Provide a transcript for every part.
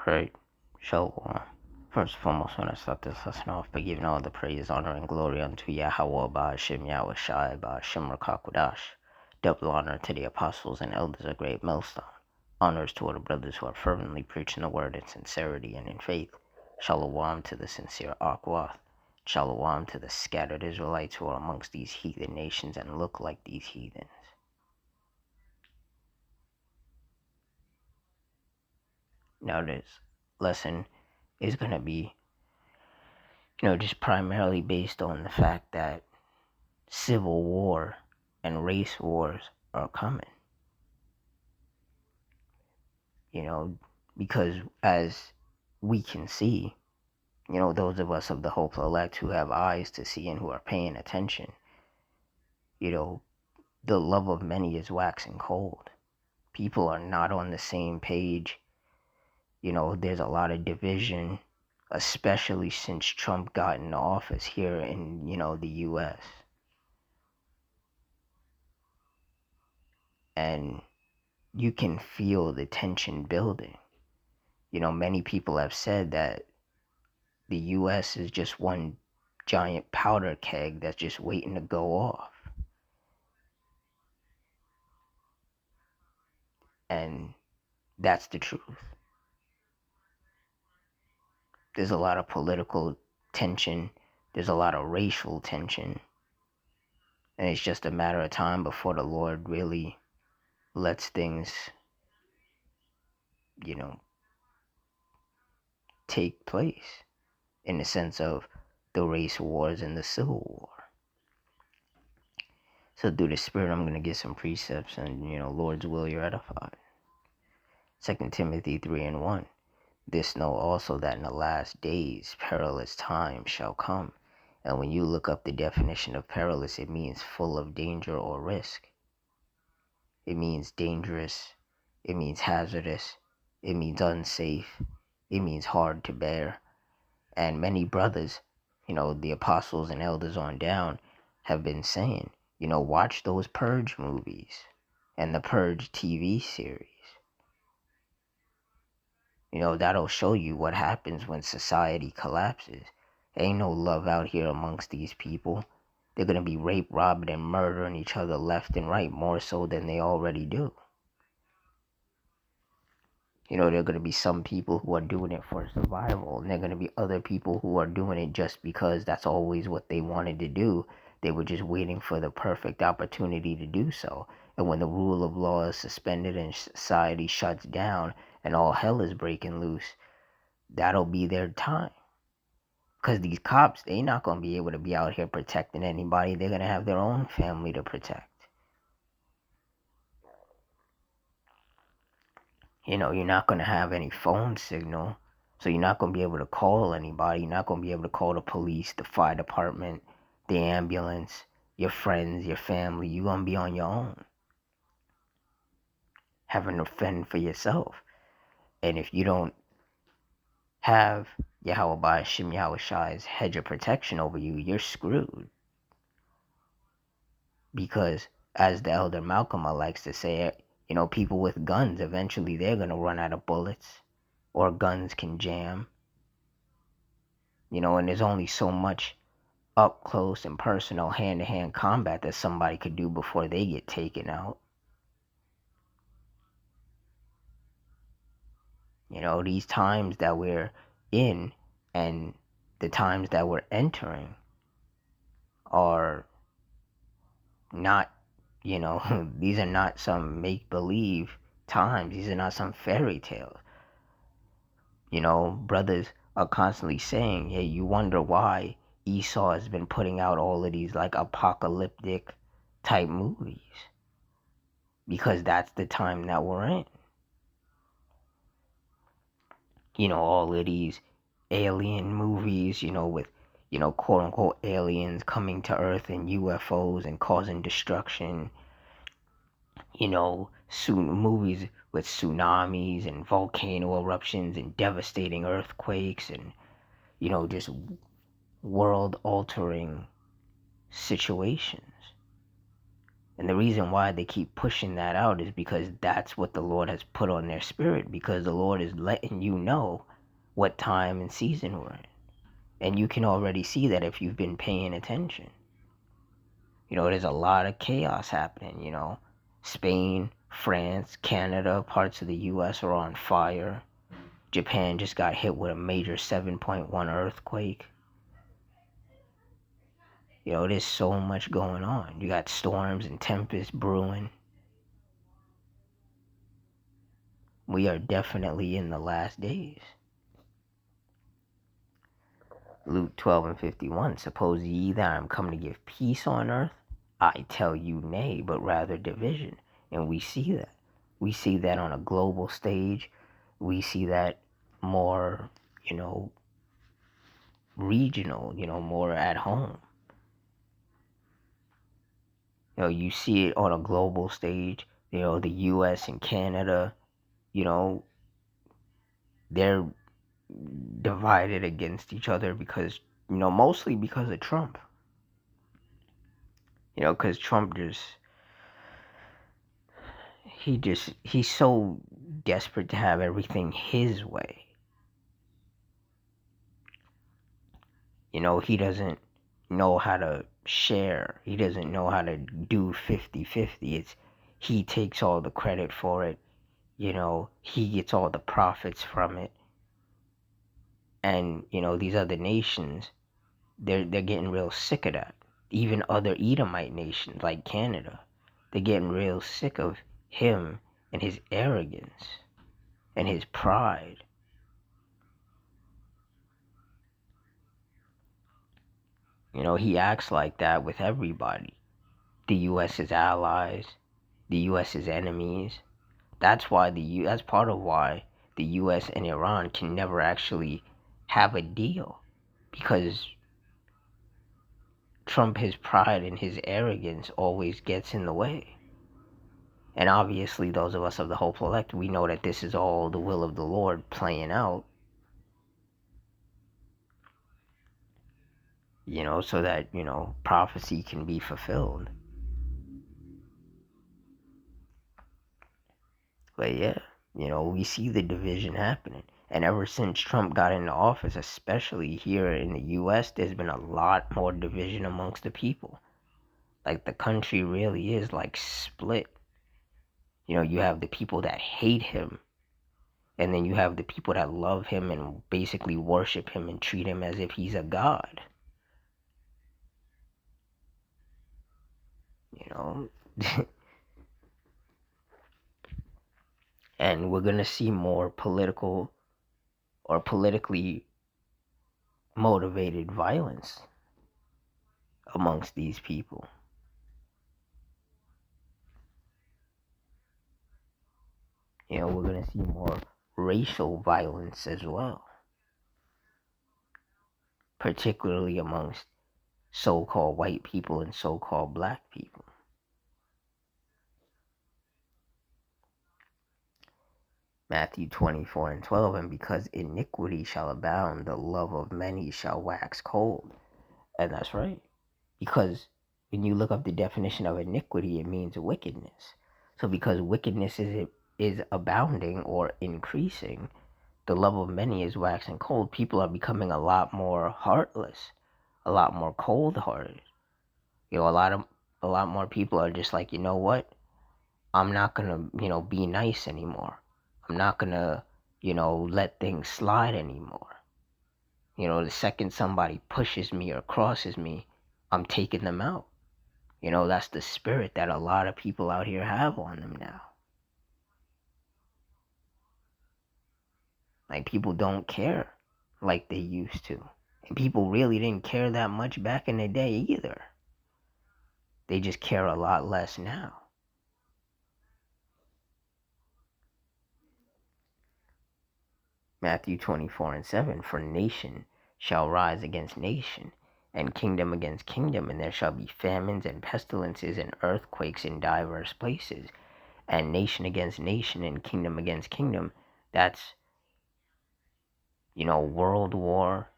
Right. Shalom. First and foremost, when I start this lesson off by giving all the praise, honor, and glory unto Yahweh, Ba'ashem, Yahweh Shai, Ba'ashem, Rakakwadash. Double honor to the apostles and elders of Great Millstone. Honors to all the brothers who are fervently preaching the word in sincerity and in faith. Shalom to the sincere Akwath. Shalom to the scattered Israelites who are amongst these heathen nations and look like these heathens. Now, this lesson is going to be just primarily based on the fact that civil war and race wars are coming. Because as we can see, those of us of the hopeful elect who have eyes to see and who are paying attention, the love of many is waxing cold. People are not on the same page. There's a lot of division, especially since Trump got into office here in, the U.S. And you can feel the tension building. Many people have said that the U.S. is just one giant powder keg that's just waiting to go off. And that's the truth. There's a lot of political tension. There's a lot of racial tension. And it's just a matter of time before the Lord really lets things, take place in the sense of the race wars and the civil war. So through the Spirit, I'm going to get some precepts and, Lord's will, you're edified. 2 Timothy 3:1. This know also that in the last days perilous times shall come. And when you look up the definition of perilous, it means full of danger or risk. It means dangerous. It means hazardous. It means unsafe. It means hard to bear. And many brothers, the apostles and elders on down, have been saying, watch those Purge movies and the Purge TV series. That'll show you what happens when society collapses. Ain't no love out here amongst these people. They're going to be rape, robbing, and murdering each other left and right, more so than they already do. There are going to be some people who are doing it for survival, and there are going to be other people who are doing it just because that's always what they wanted to do. They were just waiting for the perfect opportunity to do so. And when the rule of law is suspended and society shuts down and all hell is breaking loose, that'll be their time. Because these cops, they not going to be able to be out here protecting anybody. They're going to have their own family to protect. You're not going to have any phone signal. So you're not going to be able to call anybody. You're not going to be able to call the police, the fire department, the ambulance, your friends, your family. You're going to be on your own, having to fend for yourself. And if you don't have Yahweh Ba'ashem Yahweh Shai's hedge of protection over you, you're screwed. Because, as the elder Malcolm likes to say, people with guns, eventually they're going to run out of bullets, or guns can jam. And there's only so much up close and personal hand-to-hand combat that somebody could do before they get taken out. These times that we're in and the times that we're entering are not, these are not some make-believe times. These are not some fairy tales. Brothers are constantly saying, hey, you wonder why Esau has been putting out all of these like apocalyptic type movies. Because that's the time that we're in. All of these alien movies, with, quote unquote aliens coming to Earth in UFOs and causing destruction. Movies with tsunamis and volcano eruptions and devastating earthquakes and, just world altering situations. And the reason why they keep pushing that out is because that's what the Lord has put on their spirit, because the Lord is letting you know what time and season we're in. And you can already see that if you've been paying attention. There's a lot of chaos happening, Spain, France, Canada, parts of the US are on fire. Japan just got hit with a major 7.1 earthquake. There's so much going on. You got storms and tempests brewing. We are definitely in the last days. Luke 12:51, suppose ye that I am come to give peace on earth? I tell you nay, but rather division. And we see that. We see that on a global stage. We see that more, regional, more at home. You see it on a global stage. The US and Canada, they're divided against each other because, mostly because of Trump. Because Trump he's so desperate to have everything his way. He doesn't know how to share. He doesn't know how to do 50-50. He takes all the credit for it. He gets all the profits from it. And, these other nations, they're getting real sick of that. Even other Edomite nations like Canada, they're getting real sick of him and his arrogance and his pride. He acts like that with everybody. The U.S.'s allies, the U.S.'s enemies. That's part of why the U.S. and Iran can never actually have a deal, because Trump, his pride and his arrogance always gets in the way. And obviously, those of us of the hopeful elect, we know that this is all the will of the Lord playing out. So that, prophecy can be fulfilled. But yeah, we see the division happening. And ever since Trump got into office, especially here in the US, there's been a lot more division amongst the people. Like, the country really is like split. You have the people that hate him, and then you have the people that love him and basically worship him and treat him as if he's a god. And we're going to see more political or politically motivated violence amongst these people. We're going to see more racial violence as well, particularly amongst so-called white people and so-called black people. Matthew 24:12, and because iniquity shall abound, the love of many shall wax cold. And that's right. Because when you look up the definition of iniquity, it means wickedness. So because wickedness is abounding or increasing, the love of many is waxing cold. People are becoming a lot more heartless, a lot more cold-hearted. A lot more people are just like, you know what? I'm not gonna, be nice anymore. I'm not gonna, let things slide anymore. The second somebody pushes me or crosses me, I'm taking them out. That's the spirit that a lot of people out here have on them now. Like, people don't care like they used to. And people really didn't care that much back in the day either. They just care a lot less now. Matthew 24:7, for nation shall rise against nation, and kingdom against kingdom, and there shall be famines and pestilences and earthquakes in divers places, and nation against nation and kingdom against kingdom. That's, world war,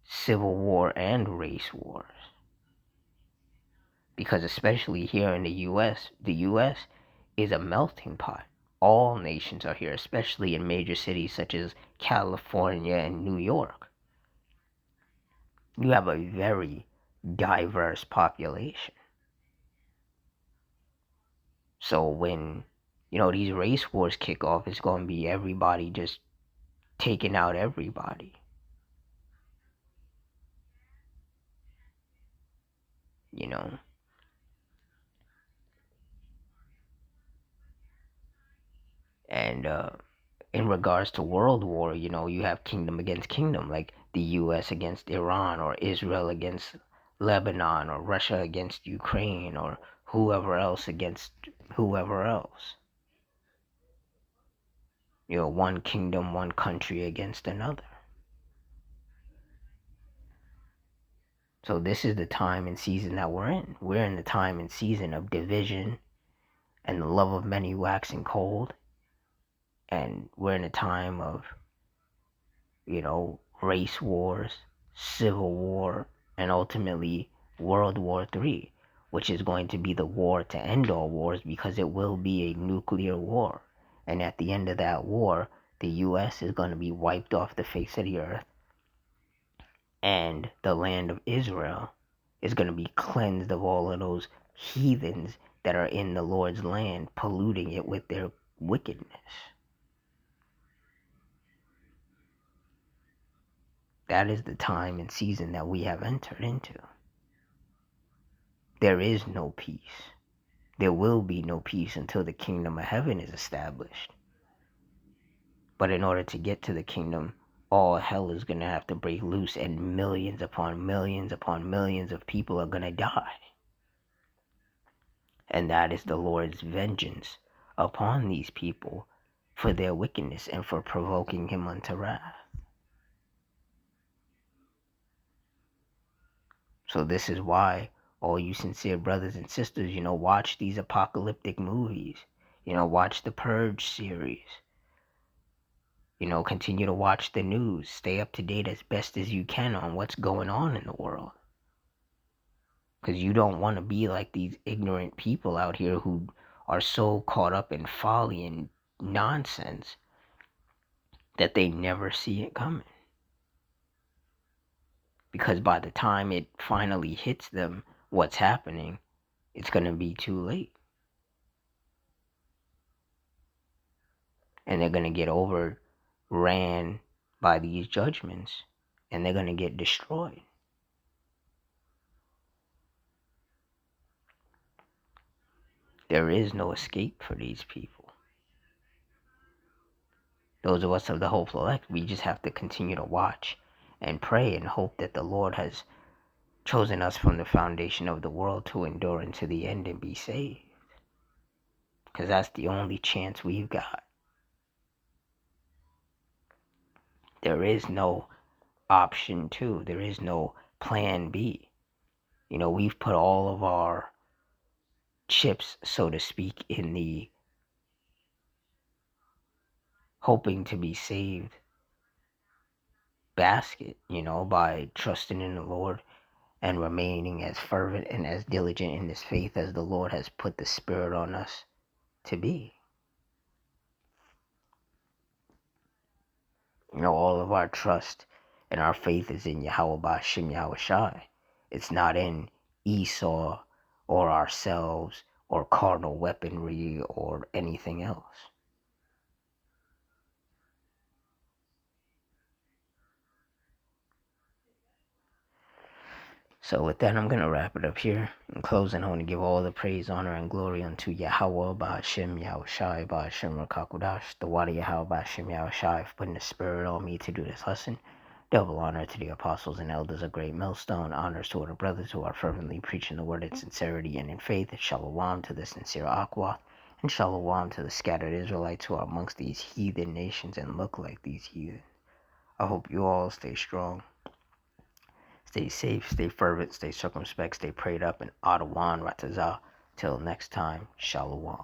civil war, and race wars. Because especially here in the US is a melting pot. All nations are here, especially in major cities such as California and New York. You have a very diverse population. So when, these race wars kick off, it's going to be everybody just taking out everybody. You know, and in regards to world war, you have kingdom against kingdom, like the US against Iran, or Israel against Lebanon, or Russia against Ukraine, or whoever else against whoever else. One kingdom, one country against another. So this is the time and season that we're in. We're in the time and season of division and the love of many waxing cold. And we're in a time of, race wars, civil war, and ultimately World War III, which is going to be the war to end all wars, because it will be a nuclear war. And at the end of that war, the US is going to be wiped off the face of the earth, and the land of Israel is going to be cleansed of all of those heathens that are in the Lord's land, polluting it with their wickedness. That is the time and season that we have entered into. There is no peace. There will be no peace until the kingdom of heaven is established. But in order to get to the kingdom, all hell is going to have to break loose, and millions upon millions upon millions of people are going to die. And that is the Lord's vengeance upon these people for their wickedness and for provoking him unto wrath. So this is why all you sincere brothers and sisters, watch these apocalyptic movies. Watch the Purge series. Continue to watch the news. Stay up to date as best as you can on what's going on in the world. Because you don't want to be like these ignorant people out here who are so caught up in folly and nonsense that they never see it coming. Because by the time it finally hits them, what's happening, it's going to be too late. And they're going to get overran by these judgments, and they're going to get destroyed. There is no escape for these people. Those of us of the hopeful elect, we just have to continue to watch and pray and hope that the Lord has chosen us from the foundation of the world to endure unto the end and be saved. Because that's the only chance we've got. There is no option 2. There is no plan B. We've put all of our chips, so to speak, in the hoping to be saved basket, by trusting in the Lord and remaining as fervent and as diligent in this faith as the Lord has put the Spirit on us to be. All of our trust and our faith is in Yahweh Ba'Shem Yahushai. It's not in Esau or ourselves or carnal weaponry or anything else. So with that, I'm going to wrap it up here. In closing, I want to give all the praise, honor, and glory unto Yahweh Ba'Shem Yahushai Ba'Shem Rakakudash, the Wadi Yahweh Ba'Shem Yahushai, for putting the Spirit on me to do this lesson. Double honor to the apostles and elders of Great Millstone. Honors to all the brothers who are fervently preaching the word in sincerity and in faith. Shalom to the sincere Aqua. And shalom to the scattered Israelites who are amongst these heathen nations and look like these heathen. I hope you all stay strong. Stay safe, stay fervent, stay circumspect, stay prayed up, and Adawan Ratazah. Till next time, Shalom.